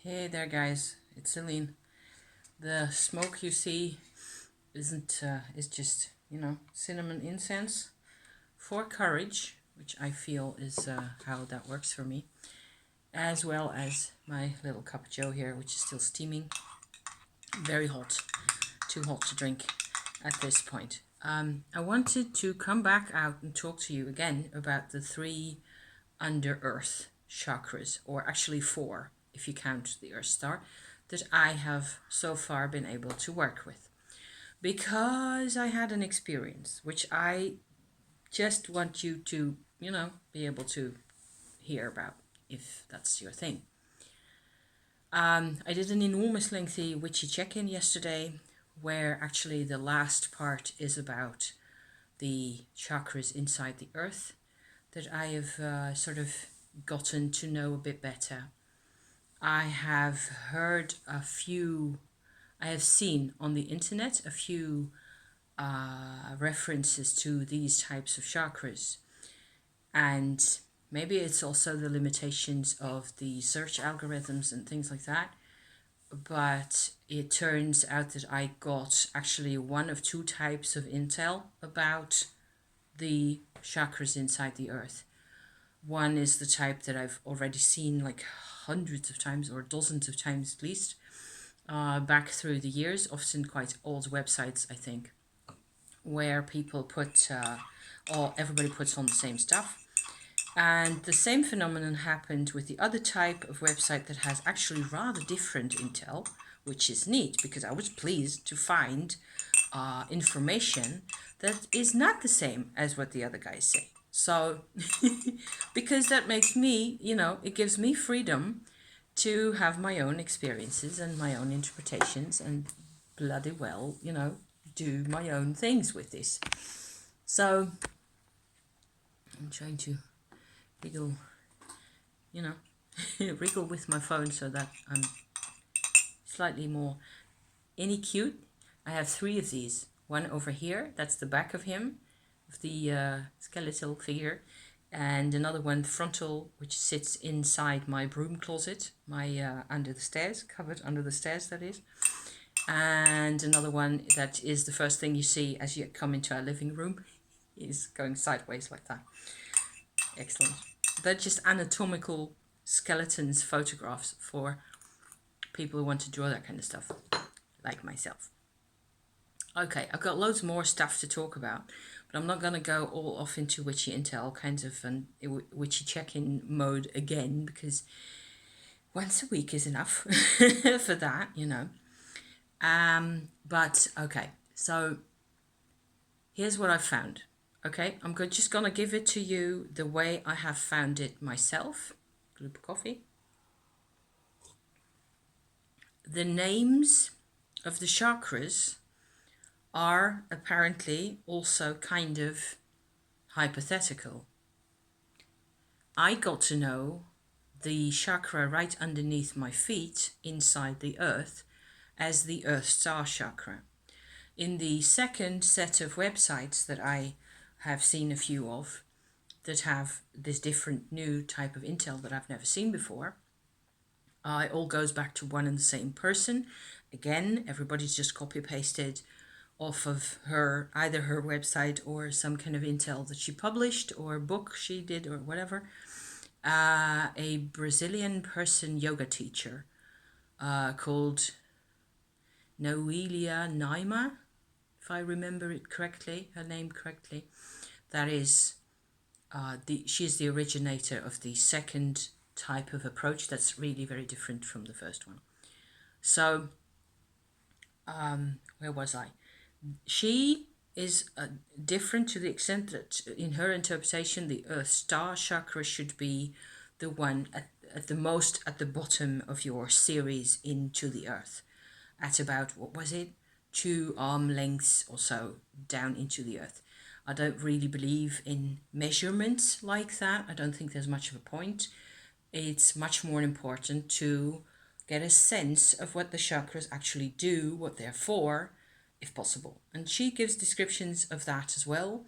Hey there, guys. It's Celine. The smoke you see is just cinnamon incense for courage, which I feel is how that works for me, as well as my little cup of joe here, which is still steaming, very hot, too hot to drink at this point. I wanted to come back out and talk to you again about the three under earth chakras, or actually four if you count the earth star, that I have so far been able to work with, because I had an experience which I just want you to be able to hear about, if that's your thing. I did an enormous lengthy witchy check-in yesterday, where actually the last part is about the chakras inside the earth that I have sort of gotten to know a bit better. I have heard I have seen on the internet a few references to these types of chakras. And maybe it's also the limitations of the search algorithms and things like that. But it turns out that I got actually one of two types of intel about the chakras inside the earth. One is the type that I've already seen like hundreds of times, or dozens of times at least, back through the years, often quite old websites, I think, where people put, or everybody puts on the same stuff. And the same phenomenon happened with the other type of website that has actually rather different intel, which is neat, because I was pleased to find information that is not the same as what the other guys say. So, because that makes me, it gives me freedom to have my own experiences and my own interpretations, and bloody well, do my own things with this. So, I'm trying to wriggle, wriggle with my phone so that I'm slightly more cute. I have three of these. One over here, that's the back of him, of the skeletal figure, and another one frontal, which sits inside my broom closet, my under the stairs, covered under the stairs, that is. And another one that is the first thing you see as you come into our living room, is going sideways like that. Excellent. They're just anatomical skeletons photographs for people who want to draw that kind of stuff, like myself. Okay, I've got loads more stuff to talk about, but I'm not going to go all off into witchy intel kinds of witchy check-in mode again, because once a week is enough for that, But okay, so here's what I found. Okay, I'm just going to give it to you the way I have found it myself. Glug of coffee. The names of the chakras are apparently also kind of hypothetical. I got to know the chakra right underneath my feet inside the earth as the Earth Star Chakra. In the second set of websites that I have seen a few of that have this different new type of intel that I've never seen before, it all goes back to one and the same person. Again, everybody's just copy-pasted off of either her website or some kind of intel that she published, or book she did, or whatever. A Brazilian person yoga teacher called Noelia Naima, if I remember it correctly, her name correctly. That is, she's the originator of the second type of approach that's really very different from the first one. So, where was I? She is different to the extent that, in her interpretation, the Earth Star Chakra should be the one at the bottom of your series into the Earth, at about, what was it, 2 arm lengths or so down into the Earth. I don't really believe in measurements like that. I don't think there's much of a point. It's much more important to get a sense of what the chakras actually do, what they're for, if possible. And she gives descriptions of that as well.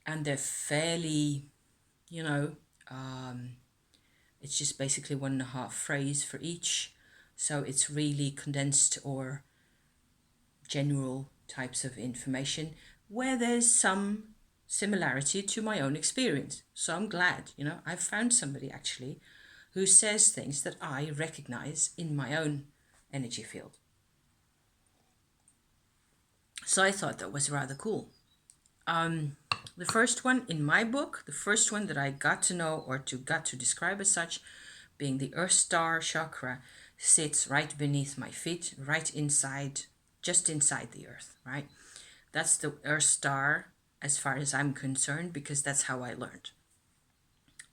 And they're fairly, it's just basically 1.5 phrase for each. So it's really condensed or general types of information where there's some similarity to my own experience. So I'm glad, I've found somebody actually who says things that I recognize in my own energy field. So I thought that was rather cool. The first one in my book, the first one that I got to know or got to describe as such, being the Earth Star chakra, sits right beneath my feet, right inside, just inside the earth, right? That's the Earth Star as far as I'm concerned, because that's how I learned.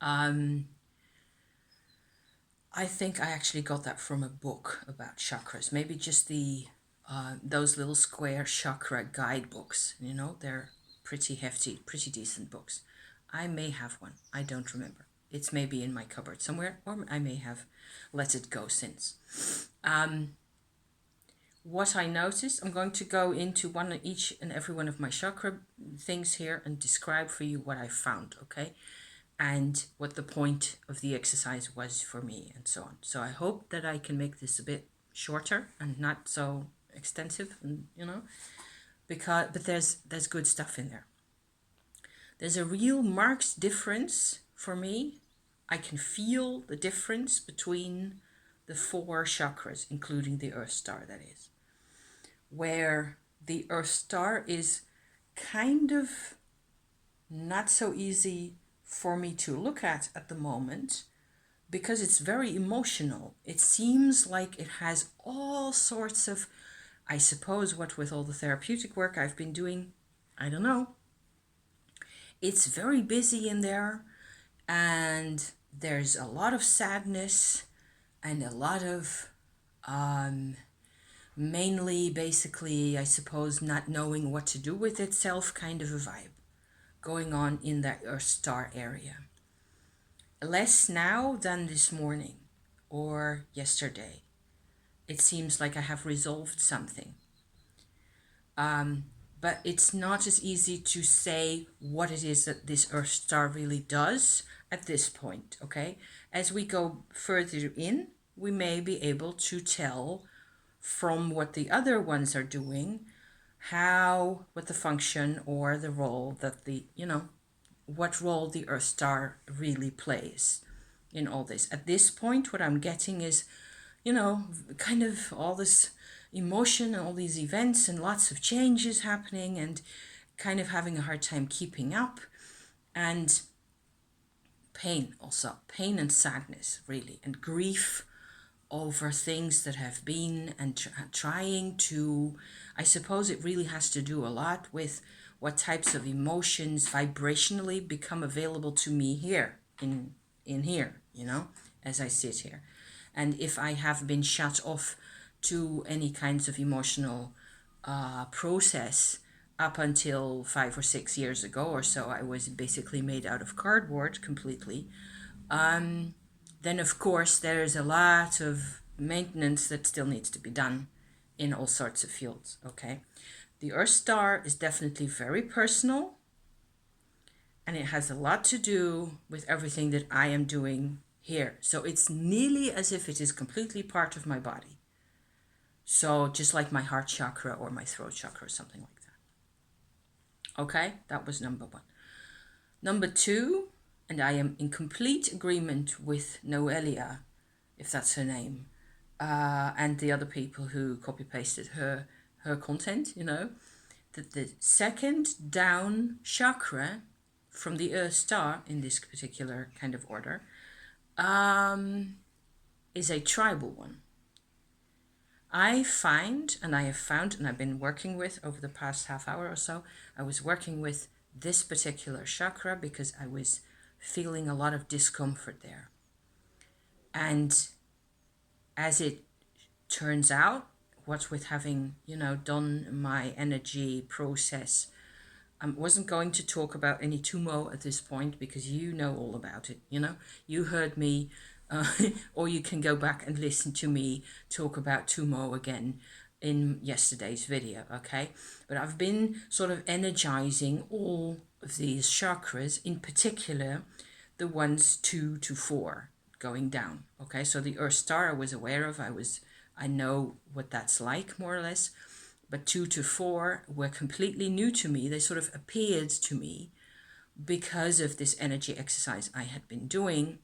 I think I actually got that from a book about chakras, maybe just those little square chakra guidebooks, they're pretty hefty, pretty decent books. I may have one, I don't remember. It's maybe in my cupboard somewhere, or I may have let it go since. What I noticed, I'm going to go into each and every one of my chakra things here and describe for you what I found, okay? And what the point of the exercise was for me and so on. So I hope that I can make this a bit shorter and not so extensive, and but there's good stuff in there. There's a real marked difference for me. I can feel the difference between the 4 chakras, including the Earth Star, that is. Where the Earth Star is kind of not so easy for me to look at the moment, because it's very emotional. It seems like it has all sorts of, I suppose, what with all the therapeutic work I've been doing, I don't know. It's very busy in there, and there's a lot of sadness and a lot of mainly, basically, I suppose, not knowing what to do with itself kind of a vibe going on in that Earth Star area. Less now than this morning or yesterday. It seems like I have resolved something. But it's not as easy to say what it is that this Earth Star really does at this point, okay? As we go further in, we may be able to tell from what the other ones are doing, what the function or the role that what role the Earth Star really plays in all this. At this point, what I'm getting is, kind of all this emotion and all these events and lots of changes happening, and kind of having a hard time keeping up, and pain also, pain and sadness really, and grief over things that have been, and trying to, I suppose it really has to do a lot with what types of emotions vibrationally become available to me here in here, as I sit here. And if I have been shut off to any kinds of emotional process up until 5 or 6 years ago or so, I was basically made out of cardboard completely. Then of course there's a lot of maintenance that still needs to be done in all sorts of fields, okay? The Earth Star is definitely very personal, and it has a lot to do with everything that I am doing here. So it's nearly as if it is completely part of my body. So just like my heart chakra or my throat chakra or something like that. Okay, that was number 1. Number 2, and I am in complete agreement with Noelia, if that's her name, and the other people who copy-pasted her content, that the second down chakra from the Earth Star, in this particular kind of order, is a tribal one. I find, and I have found, and I've been working with over the past half hour or so, I was working with this particular chakra because I was feeling a lot of discomfort there. And as it turns out, what with having, done my energy process, I wasn't going to talk about any tumo at this point because you know all about it, You heard me, or you can go back and listen to me talk about tumo again in yesterday's video, okay? But I've been sort of energizing all of these chakras, in particular the ones 2 to 4 going down, okay? So the Earth Star I was aware of, I was I know what that's like, more or less. But 2 to 4 were completely new to me. They sort of appeared to me because of this energy exercise I had been doing,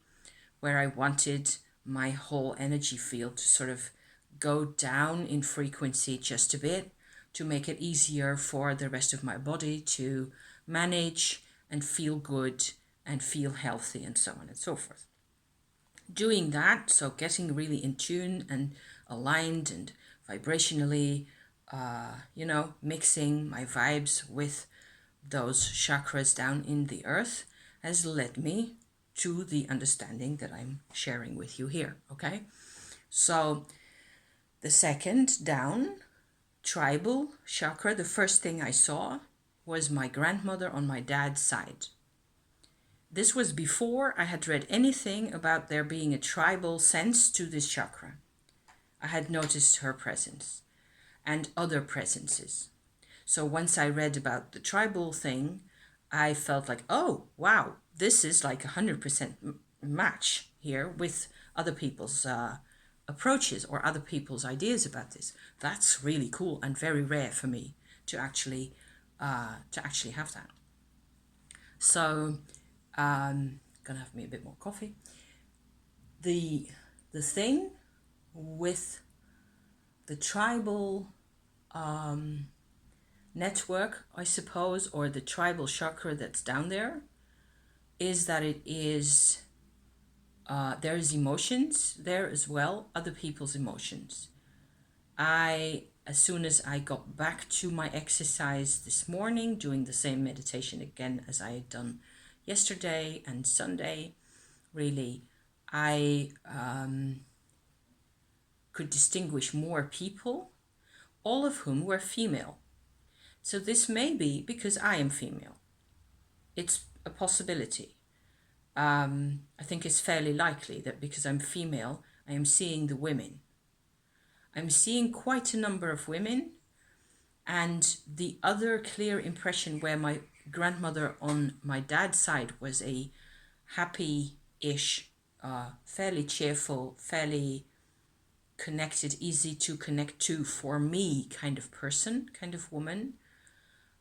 where I wanted my whole energy field to sort of go down in frequency just a bit to make it easier for the rest of my body to manage and feel good and feel healthy and so on and so forth. Doing that, so getting really in tune and aligned and vibrationally, mixing my vibes with those chakras down in the earth has led me to the understanding that I'm sharing with you here, okay? So the second down, tribal chakra, the first thing I saw was my grandmother on my dad's side. This was before I had read anything about there being a tribal sense to this chakra. I had noticed her presence and other presences. So once I read about the tribal thing, I felt like, oh, wow, this is like 100% match here with other people's approaches or other people's ideas about this. That's really cool and very rare for me to actually have that. So, gonna have me a bit more coffee. The thing with the tribal network, I suppose, or the tribal chakra that's down there, is that it is there is emotions there as well, other people's emotions. As soon as I got back to my exercise this morning, doing the same meditation again as I had done yesterday and Sunday, really, I could distinguish more people, all of whom were female. So this may be because I am female. It's a possibility. I think it's fairly likely that because I'm female, I am seeing the women. I'm seeing quite a number of women, and the other clear impression where my grandmother on my dad's side was a happy-ish, fairly cheerful, fairly connected, easy to connect to for me kind of person, kind of woman.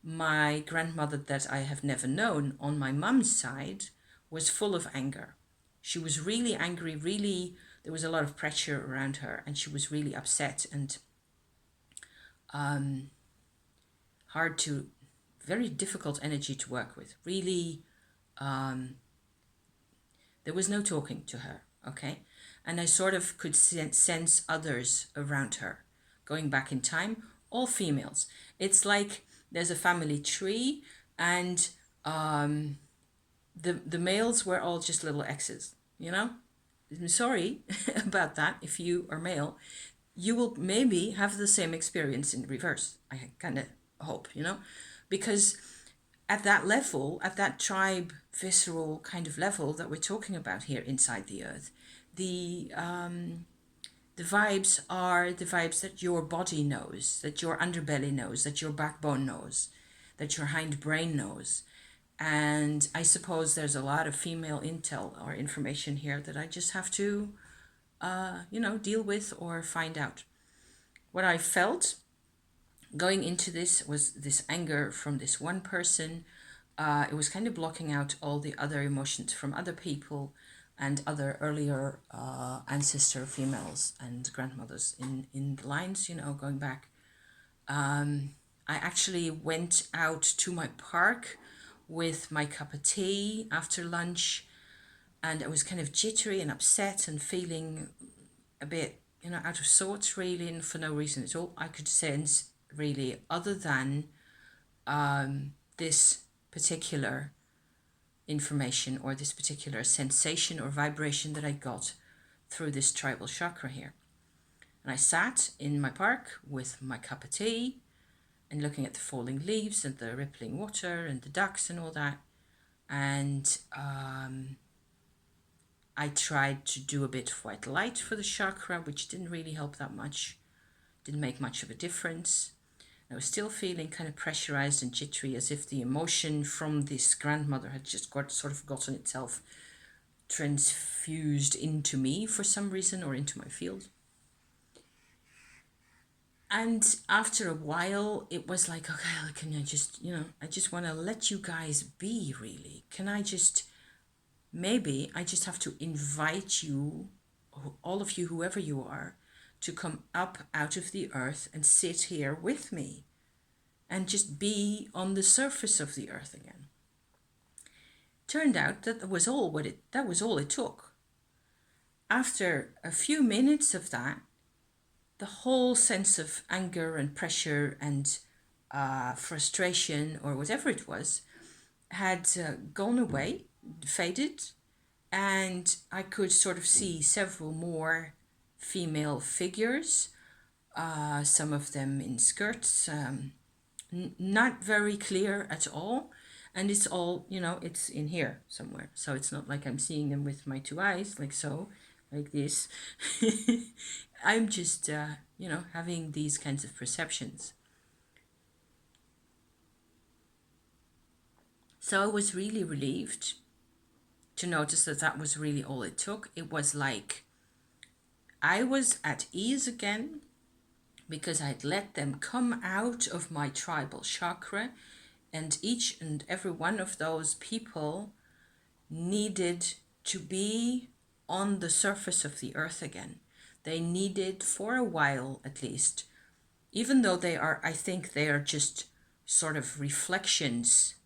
My grandmother that I have never known on my mum's side was full of anger. She was really angry, really, there was a lot of pressure around her, and she was really upset and very difficult energy to work with. Really, there was no talking to her, okay? And I sort of could sense others around her. Going back in time, all females. It's like there's a family tree, and the males were all just little X's, I'm sorry about that. If you are male, you will maybe have the same experience in reverse. I kind of hope, because at that level, at that tribe, visceral kind of level that we're talking about here inside the earth, the vibes are the vibes that your body knows, that your underbelly knows, that your backbone knows, that your hindbrain knows. And I suppose there's a lot of female intel or information here that I just have to, deal with or find out. What I felt going into this was this anger from this one person. It was kind of blocking out all the other emotions from other people and other earlier ancestor females and grandmothers in the lines, going back. I actually went out to my park with my cup of tea after lunch, and I was kind of jittery and upset and feeling a bit, out of sorts, really, and for no reason at all. I could sense, really, other than this particular information or this particular sensation or vibration that I got through this tribal chakra here. And I sat in my park with my cup of tea and looking at the falling leaves and the rippling water and the ducks and all that. And I tried to do a bit of white light for the chakra, which didn't really help that much. Didn't make much of a difference. I was still feeling kind of pressurized and jittery, as if the emotion from this grandmother had just gotten itself transfused into me for some reason, or into my field. And after a while, it was like, okay, can I just, I just want to let you guys be, really. Can I just, maybe I just have to invite you, all of you, whoever you are, to come up out of the earth and sit here with me and just be on the surface of the earth again. Turned out that was all it took. After a few minutes of that, the whole sense of anger and pressure and frustration or whatever it was had gone away, faded, and I could sort of see several more female figures, some of them in skirts, not very clear at all. And it's all, it's in here somewhere. So it's not like I'm seeing them with my two eyes, like so, like this. I'm just, having these kinds of perceptions. So I was really relieved to notice that that was really all it took. It was like I was at ease again because I'd let them come out of my tribal chakra, and each and every one of those people needed to be on the surface of the earth again. They needed, for a while at least, even though I think they are just sort of reflections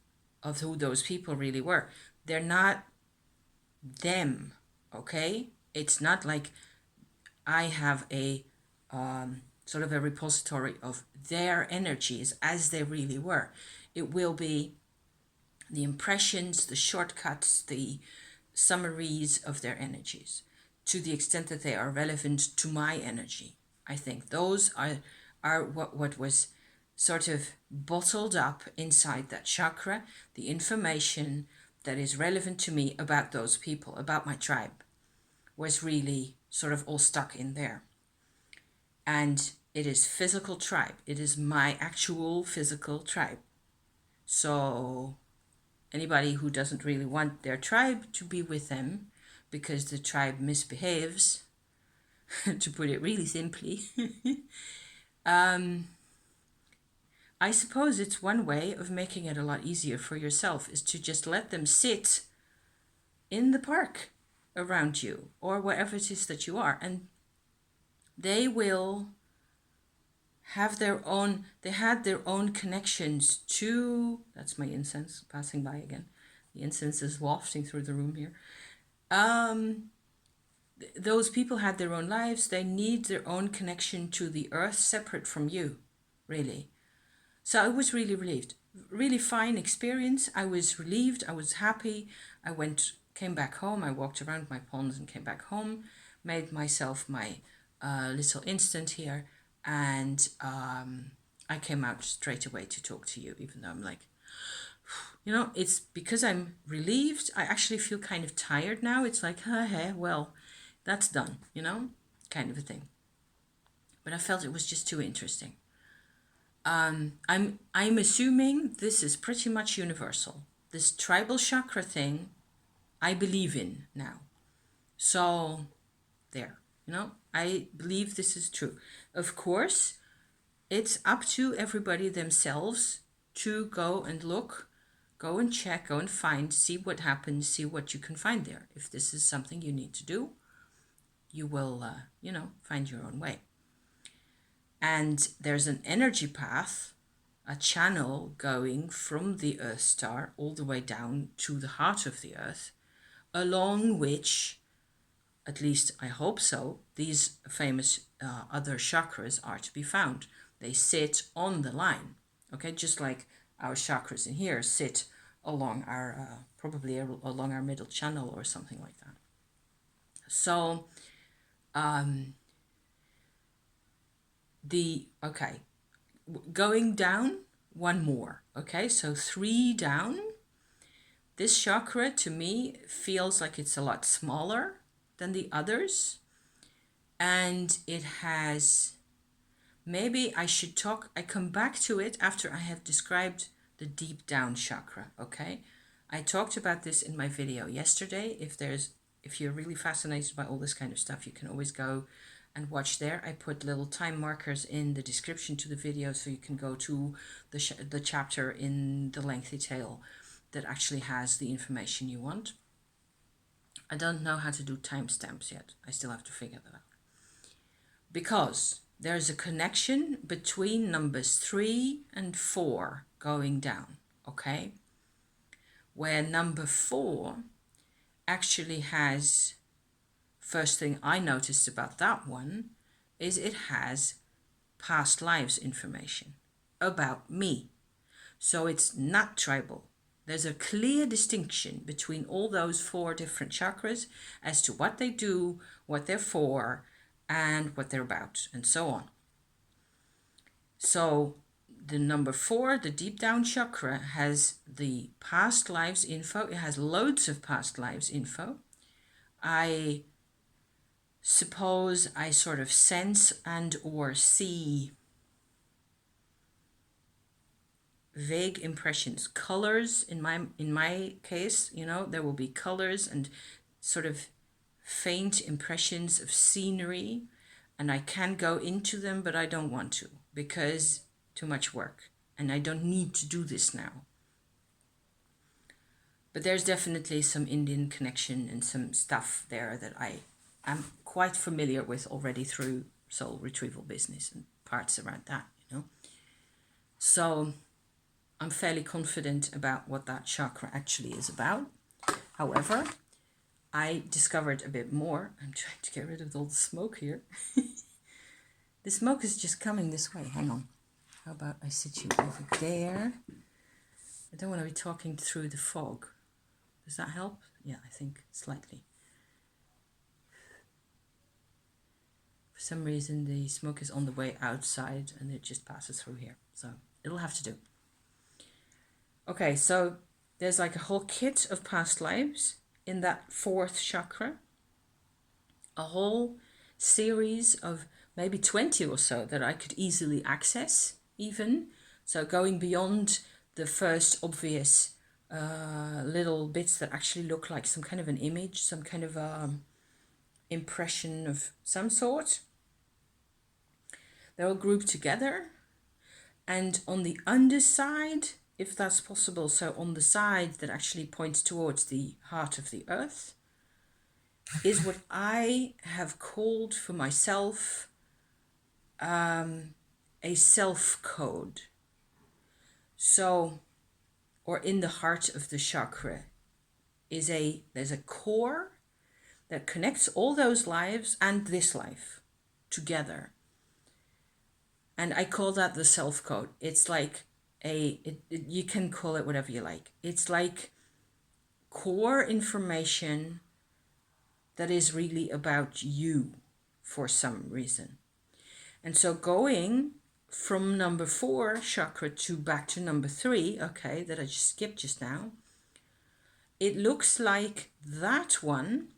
of who those people really were. They're not them, okay? It's not like I have a sort of a repository of their energies as they really were. It will be the impressions, the shortcuts, the summaries of their energies, to the extent that they are relevant to my energy. I think those are what was sort of bottled up inside that chakra, the information that is relevant to me about those people, about my tribe, was really sort of all stuck in there. And it is physical tribe. It is my actual physical tribe. So anybody who doesn't really want their tribe to be with them because the tribe misbehaves, to put it really simply, I suppose it's one way of making it a lot easier for yourself is to just let them sit in the park around you or wherever it is that you are, and they will have they had their own connections to, that's my incense passing by again. The incense is wafting through the room here. Those people had their own lives. They need their own connection to the earth separate from you, really. So I was really relieved. Really fine experience. I was relieved. I was happy. I came back home. I walked around my ponds and came back home. Made myself my little instant here. And I came out straight away to talk to you, even though I'm like, it's because I'm relieved. I actually feel kind of tired now. It's like, hey, well, that's done, kind of a thing. But I felt it was just too interesting. I'm assuming this is pretty much universal. This tribal chakra thing, I believe in now. So there, I believe this is true. Of course, it's up to everybody themselves to go and look, go and check, go and find, see what happens, see what you can find there. If this is something you need to do, you will, find your own way. And there's an energy path, a channel going from the Earth star all the way down to the heart of the Earth, along which, at least I hope so, these famous other chakras are to be found. They sit on the line, okay? Just like our chakras in here sit along our, probably along our middle channel or something like that. So, going down, one more, okay? So 3 down. This chakra, to me, feels like it's a lot smaller than the others. And it has, maybe I come back to it after I have described the deep down chakra, okay? I talked about this in my video yesterday. If you're really fascinated by all this kind of stuff, you can always go and watch there. I put little time markers in the description to the video, so you can go to the chapter in the lengthy tale that actually has the information you want. I don't know how to do timestamps yet. I still have to figure that out. Because there's a connection between numbers 3 and 4 going down, okay? Where number 4 actually has, first thing I noticed about that one is it has past lives information about me. So it's not tribal. There's a clear distinction between all those 4 different chakras as to what they do, what they're for, and what they're about, and so on. So the number 4, the deep down chakra, has the past lives info. It has loads of past lives info. I suppose I sort of sense and or see vague impressions, colors. In my case, you know, there will be colors and sort of faint impressions of scenery, and I can go into them, but I don't want to, because too much work, and I don't need to do this now. But there's definitely some Indian connection and some stuff there that I am quite familiar with already through soul retrieval business and parts around that, you know. So I'm fairly confident about what that chakra actually is about. However, I discovered a bit more. I'm trying to get rid of all the smoke here. The smoke is just coming this way. Hang on. How about I sit you over there? I don't want to be talking through the fog. Does that help? Yeah, I think slightly. For some reason, the smoke is on the way outside and it just passes through here. So it'll have to do. Okay, so there's like a whole kit of past lives in that 4th chakra. A whole series of maybe 20 or so that I could easily access even. So going beyond the first obvious little bits that actually look like some kind of an image, some kind of impression of some sort. They're all grouped together. And on the underside, if that's possible, so on the side that actually points towards the heart of the earth, is what I have called for myself a self-code. So, or in the heart of the chakra, there's a core that connects all those lives and this life together. And I call that the self-code. It's like you can call it whatever you like. It's like core information that is really about you for some reason. And so going from number 4 chakra to back to number 3, okay, that I just skipped just now, it looks like that one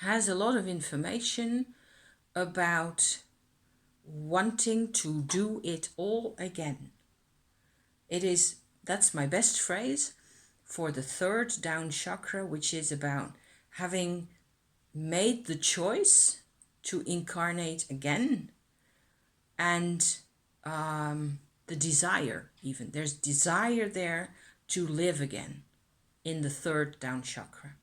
has a lot of information about wanting to do it all again. That's my best phrase for the 3rd down chakra, which is about having made the choice to incarnate again, and the desire, even there's desire there to live again in the 3rd down chakra.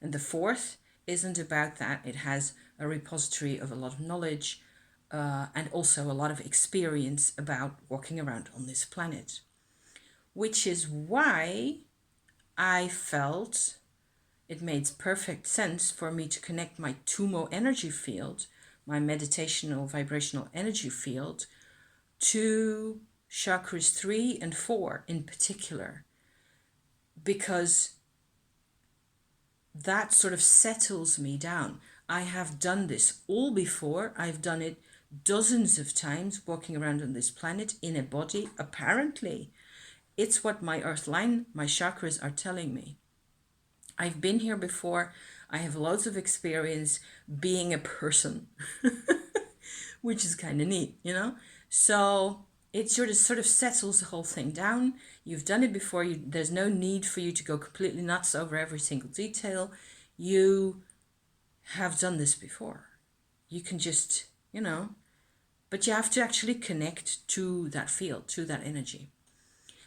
And the 4th isn't about that. It has a repository of a lot of knowledge and also a lot of experience about walking around on this planet, which is why I felt it made perfect sense for me to connect my Tumo energy field, my meditational vibrational energy field, to chakras 3 and 4 in particular, because that sort of settles me down. I have done this all before. I've done it dozens of times, walking around on this planet in a body. Apparently, it's what my earth line, my chakras are telling me. I've been here before. I have loads of experience being a person, which is kind of neat, you know? So it sort of settles the whole thing down. You've done it before. There's no need for you to go completely nuts over every single detail. You have done this before. you can just, but you have to actually connect to that field, to that energy.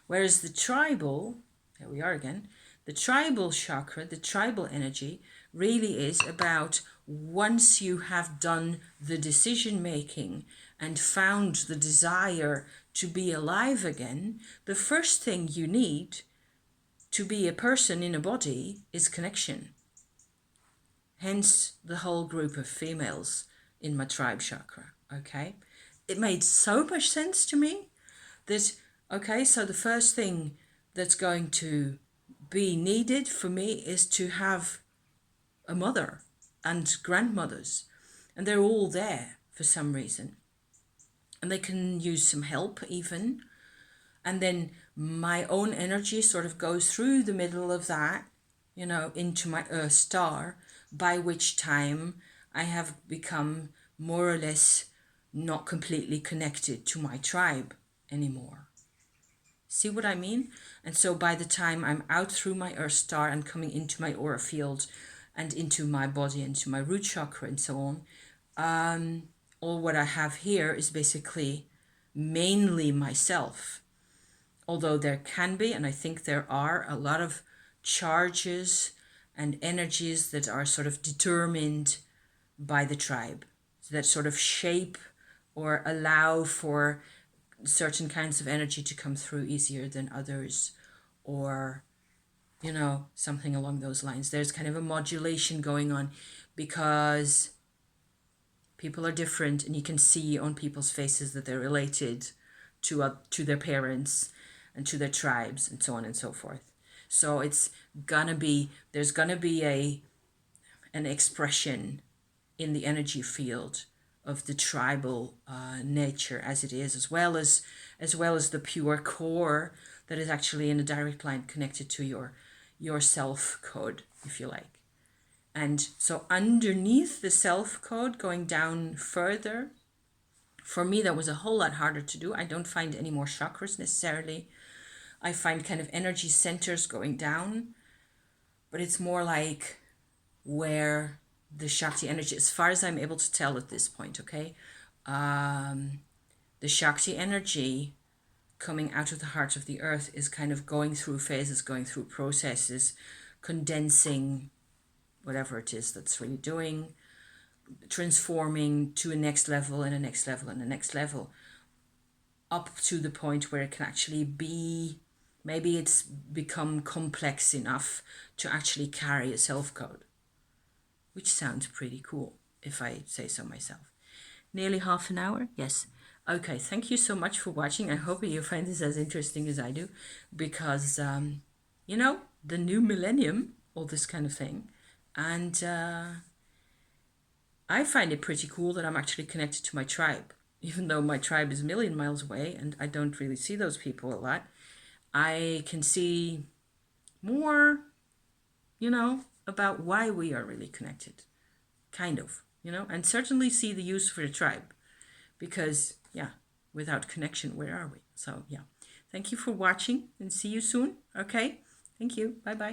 Whereas the tribal, there we are again, the tribal chakra, the tribal energy really is about once you have done the decision making and found the desire to be alive again, the first thing you need to be a person in a body is connection. Hence the whole group of females in my tribe chakra, okay? It made so much sense to me that, okay, so the first thing that's going to be needed for me is to have a mother and grandmothers, and they're all there for some reason, and they can use some help even. And then my own energy sort of goes through the middle of that, into my Earth star, by which time I have become more or less not completely connected to my tribe anymore. See what I mean? And so by the time I'm out through my Earth star and coming into my aura field and into my body, into my root chakra and so on, all what I have here is basically mainly myself. Although there can be, and I think there are, a lot of charges and energies that are sort of determined by the tribe, that sort of shape or allow for certain kinds of energy to come through easier than others, or something along those lines. There's kind of a modulation going on because people are different, and you can see on people's faces that they're related to their parents and to their tribes and so on and so forth. So there's gonna be an expression in the energy field of the tribal nature as it is, as well as the pure core that is actually in a direct line connected to your self code, if you like. And so underneath the self code, going down further, for me that was a whole lot harder to do. I don't find any more chakras necessarily. I find kind of energy centers going down, but it's more like where the Shakti energy, as far as I'm able to tell at this point, okay, the Shakti energy coming out of the heart of the earth is kind of going through phases, going through processes, condensing whatever it is that's really doing, transforming to a next level and a next level and a next level, up to the point where it can actually be, maybe it's become complex enough to actually carry a self code, which sounds pretty cool if I say so myself. Nearly half an hour? Yes. Okay, thank you so much for watching. I hope you find this as interesting as I do, because, the new millennium, all this kind of thing. And I find it pretty cool that I'm actually connected to my tribe. Even though my tribe is a million miles away and I don't really see those people a lot, I can see more, about why we are really connected. Kind of, and certainly see the use for the tribe. Because, without connection, where are we? So, thank you for watching and see you soon. Okay, thank you. Bye-bye.